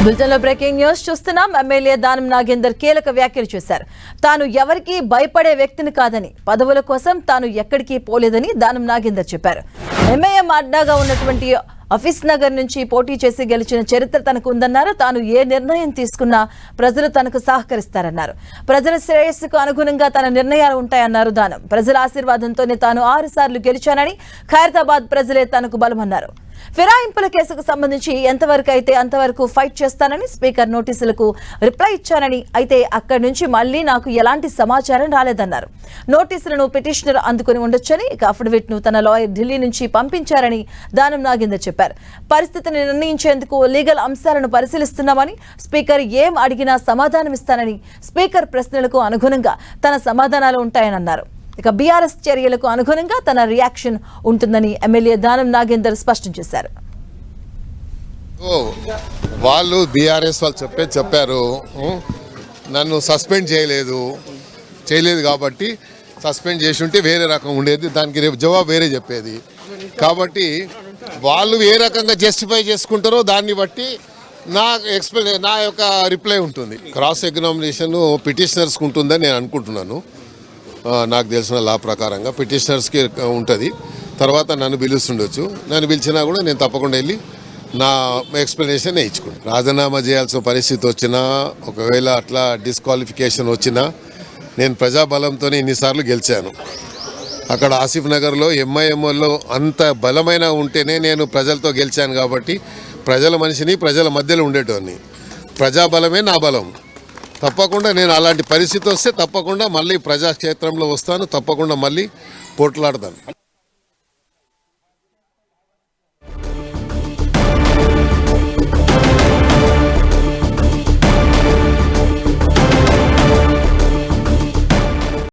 బులెటిన్లో breaking news చూస్తున్నాం. MLA Danam Nagender కీలక వ్యాఖ్యలు చేశారు. తాను ఎవరికి భయపడే వ్యక్తిని కాదని, పదవుల కోసం తాను ఎక్కడికి పోలేదని దానం నాగేందర్ చెప్పారు. ఎంఐఎం అడ్డాగా ఉన్నటువంటి ఆఫీస్ నగర్ నుంచి పోటీ చేసి గెలిచిన చరిత్ర తనకు ఉందన్నారు. తాను ఏ నిర్ణయం తీసుకున్నా ప్రజలు తనకు సహకరిస్తారన్నారు. ప్రజల శ్రేయస్సుకు అనుగుణంగా తన నిర్ణయాలు ఉంటాయన్నారు దానం. ప్రజల ఆశీర్వాదంతోనే తాను 6 సార్లు గెలిచానని, ఖైరతాబాద్ ప్రజలే తనకు బలమన్నారు. ఫిరాయింపుల కేసుకు సంబంధించి ఎంతవరకు అయితే అంతవరకు ఫైట్ చేస్తానని, స్పీకర్ నోటీసులకు రిప్లై ఇచ్చానని, అయితే అక్కడి నుంచి మళ్లీ నాకు ఎలాంటి సమాచారం రాలేదన్నారు. నోటీసులను పిటిషనర్ అందుకుని ఉండొచ్చని, ఇక అఫిడవిట్ ను తన లాయర్ ఢిల్లీ నుంచి పంపించారని దానం నాగేందర్ చెప్పారు. పరిస్థితిని నిర్ణయించేందుకు లీగల్ అంశాలను పరిశీలిస్తున్నామని, స్పీకర్ ఏం అడిగినా సమాధానమిస్తానని, స్పీకర్ ప్రశ్నలకు అనుగుణంగా తన సమాధానాలు ఉంటాయని అన్నారు. ఇక బీఆర్ఎస్ చర్యలకు అనుగుణంగా తన రియాక్షన్ ఉంటుందని ఎమ్మెల్యే దానం నాగేందర్ స్పష్టం చేశారు. వాళ్ళు బీఆర్ఎస్ వాళ్ళు చెప్పారు, నన్ను సస్పెండ్ చేయలేదు కాబట్టి సస్పెండ్ చేసి ఉంటే వేరే రకం ఉండేది, దానికి రేపు జవాబు వేరే చెప్పేది. కాబట్టి వాళ్ళు ఏ రకంగా జస్టిఫై చేసుకుంటారో దాన్ని బట్టి నా యొక్క రిప్లై ఉంటుంది. క్రాస్ ఎగ్జామినేషన్ పిటిషనర్స్కి ఉంటుందని నేను అనుకుంటున్నాను. నాకు తెలిసిన లా ప్రకారంగా పిటిషనర్స్కి ఉంటుంది. తర్వాత నన్ను పిలుస్తుండొచ్చు. నన్ను పిలిచినా కూడా నేను తప్పకుండా వెళ్ళి నా ఎక్స్ప్లెనేషన్ ఇచ్చుకుంటాను. రాజీనామా చేయాల్సిన పరిస్థితి వచ్చినా, ఒకవేళ అట్లా డిస్క్వాలిఫికేషన్ వచ్చినా, నేను ప్రజాబలంతో ఇన్నిసార్లు గెలిచాను. అక్కడ ఆసిఫ్ నగర్లో ఎంఐఎంఓలో అంత బలమైన ఉంటేనే నేను ప్రజలతో గెలిచాను. కాబట్టి ప్రజల మనిషిని, ప్రజల మధ్యలో ఉండేటోని. ప్రజాబలమే నా బలం. తప్పకుండా నేను అలాంటి పరిస్థితి వస్తే తప్పకుండా మళ్ళీ ప్రజాక్షేత్రంలో వస్తాను, తప్పకుండా మళ్ళీ పోట్లాడతాను.